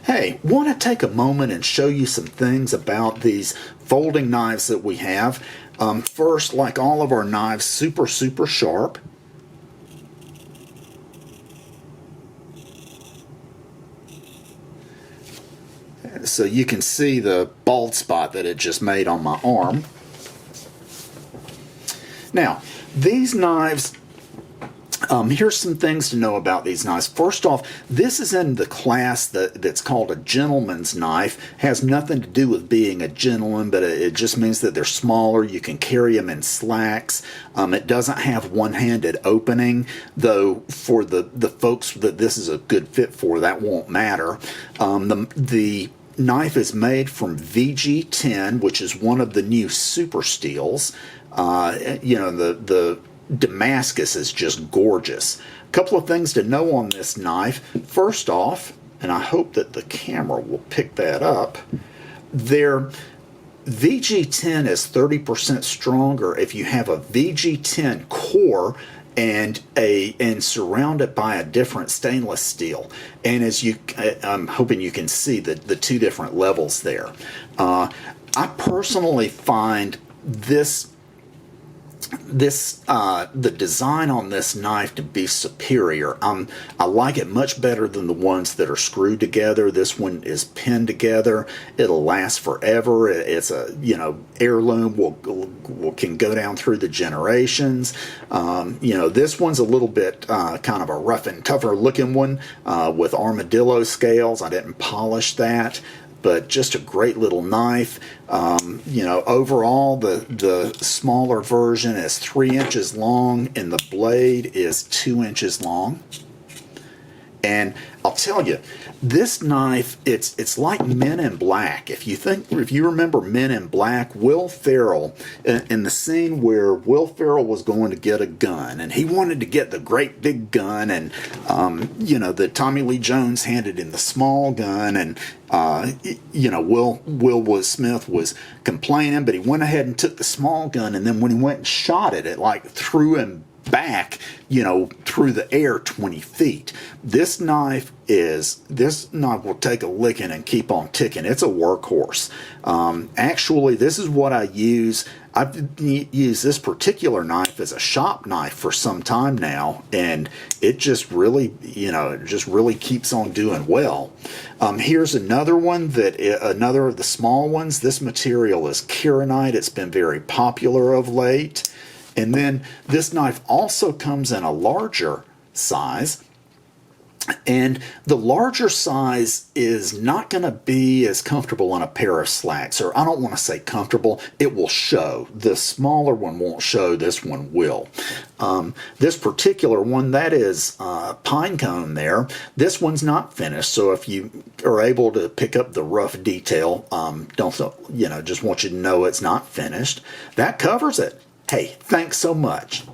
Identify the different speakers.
Speaker 1: Hey, want to take a moment and show you some things about these folding knives that we have. First, like all of our knives, super sharp. So you can see the bald spot that it just made on my arm. Now, these knives, here's some things to know about these knives. First off, this is in the class that's called a gentleman's knife. Has nothing to do with being a gentleman, but it just means that they're smaller. You can carry them in slacks. It doesn't have one-handed opening, though for the folks that this is a good fit for, that won't matter. The knife is made from VG10, which is one of the new super steels. The Damascus is just gorgeous. A couple of things to know on this knife. First off, and I hope that the camera will pick that up, their VG10 is 30% stronger if you have a VG10 core and surround it by a different stainless steel. And I'm hoping you can see the two different levels there. I personally find the design on this knife to be superior. I like it much better than the ones that are screwed together. This one is pinned together. It'll last forever. It's a heirloom. Can go down through the generations. This one's a little bit kind of a rough and tougher looking one with armadillo scales. I didn't polish that, but just a great little knife. Overall, the smaller version is 3 inches long and the blade is 2 inches long. And I'll tell you, this knife, it's like Men in Black. If you remember Men in Black, Will Ferrell, in the scene where Will Ferrell was going to get a gun, and he wanted to get the great big gun, and that Tommy Lee Jones handed him the small gun, and Will Smith was complaining, but he went ahead and took the small gun, and then when he went and shot it, it like threw him back, through the air 20 feet. This knife will take a licking and keep on ticking. It's a workhorse. Actually, this is what I use. I've used this particular knife as a shop knife for some time now, and it just really, keeps on doing well. Here's another one another of the small ones. This material is Kieranite. It's been very popular of late. And then this knife also comes in a larger size, and the larger size is not going to be as comfortable on a pair of slacks, or I don't want to say comfortable, it will show. The smaller one won't show, this one will. This particular one, that is pine cone there, this one's not finished, so if you are able to pick up the rough detail, just want you to know it's not finished. That covers it. Hey, thanks so much.